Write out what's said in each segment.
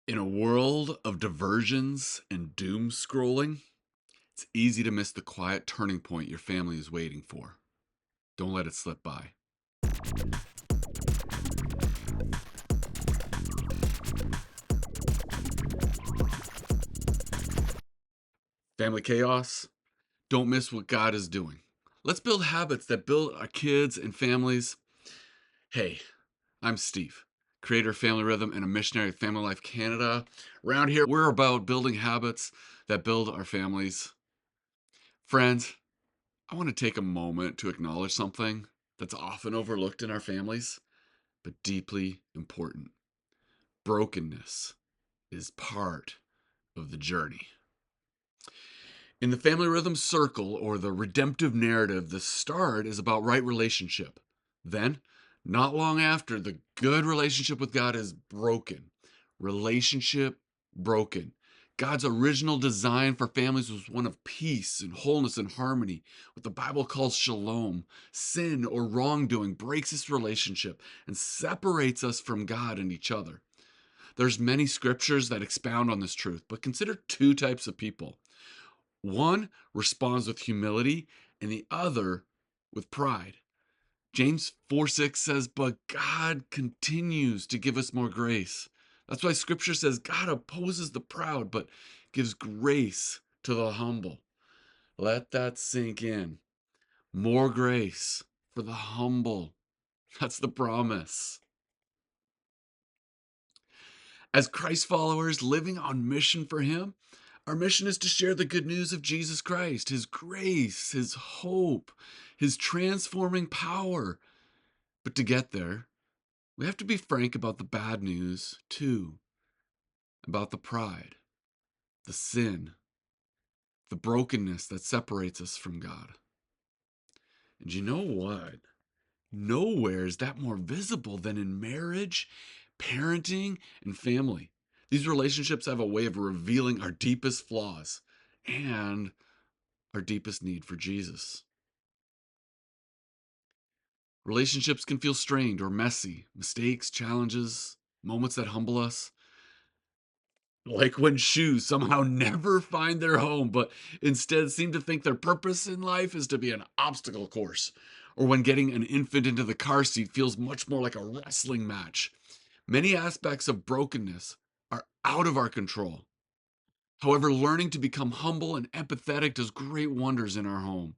In a world of diversions and doom scrolling, it's easy to miss the quiet turning point your family is waiting for. Don't let it slip by. Family chaos, don't miss what God is doing. Let's build habits that build our kids and families. Hey, I'm Steve, creator of Family Rhythm and a missionary at FamilyLife Canada. Around here, we're about building habits that build our families. Friends, I want to take a moment to acknowledge something that's often overlooked in our families, but deeply important. Brokenness is part of the journey. In the family rhythm circle or the redemptive narrative, the start is about right relationship. Then, not long after, the good relationship with God is broken. Relationship broken. God's original design for families was one of peace and wholeness and harmony, what the Bible calls shalom. Sin or wrongdoing breaks this relationship and separates us from God and each other. There's many scriptures that expound on this truth, but consider two types of people. One responds with humility and the other with pride. James 4:6 says, but God continues to give us more grace. That's why scripture says God opposes the proud, but gives grace to the humble. Let that sink in. More grace for the humble. That's the promise. As Christ followers living on mission for Him, our mission is to share the good news of Jesus Christ, His grace, His hope, His transforming power. But to get there, we have to be frank about the bad news too, about the pride, the sin, the brokenness that separates us from God. And you know what? Nowhere is that more visible than in marriage, parenting, and family. These relationships have a way of revealing our deepest flaws and our deepest need for Jesus. Relationships can feel strained or messy, mistakes, challenges, moments that humble us. Like when shoes somehow never find their home, but instead seem to think their purpose in life is to be an obstacle course. Or when getting an infant into the car seat feels much more like a wrestling match. Many aspects of brokenness are out of our control. However, learning to become humble and empathetic does great wonders in our home.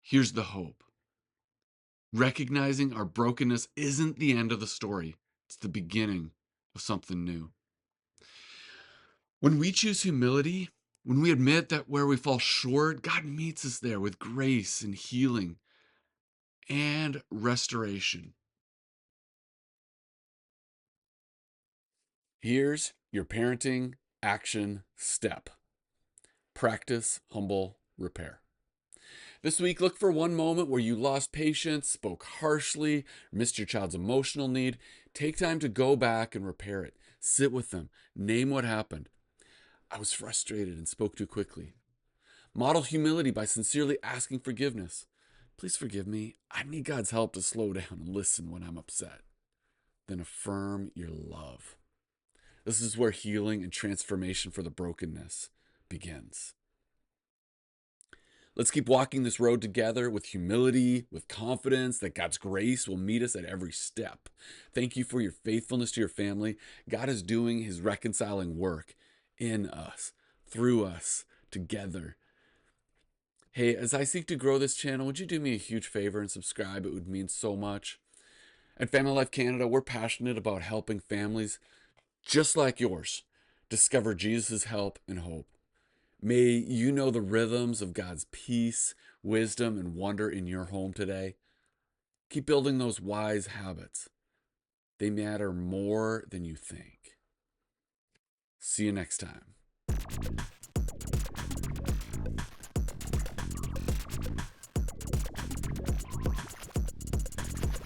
Here's the hope. Recognizing our brokenness isn't the end of the story. It's the beginning of something new. When we choose humility, when we admit that where we fall short, God meets us there with grace and healing and restoration. Here's your parenting action step. Practice humble repair. This week, look for one moment where you lost patience, spoke harshly, missed your child's emotional need. Take time to go back and repair it. Sit with them. Name what happened. I was frustrated and spoke too quickly. Model humility by sincerely asking forgiveness. Please forgive me. I need God's help to slow down and listen when I'm upset. Then affirm your love. This is where healing and transformation for the brokenness begins. Let's keep walking this road together with humility, with confidence that God's grace will meet us at every step. Thank you for your faithfulness to your family. God is doing His reconciling work in us, through us, together. Hey, as I seek to grow this channel, would you do me a huge favor and subscribe? It would mean so much. At Family Life Canada, we're passionate about helping families just like yours discover Jesus' help and hope. May you know the rhythms of God's peace, wisdom, and wonder in your home today. Keep building those wise habits. They matter more than you think. See you next time.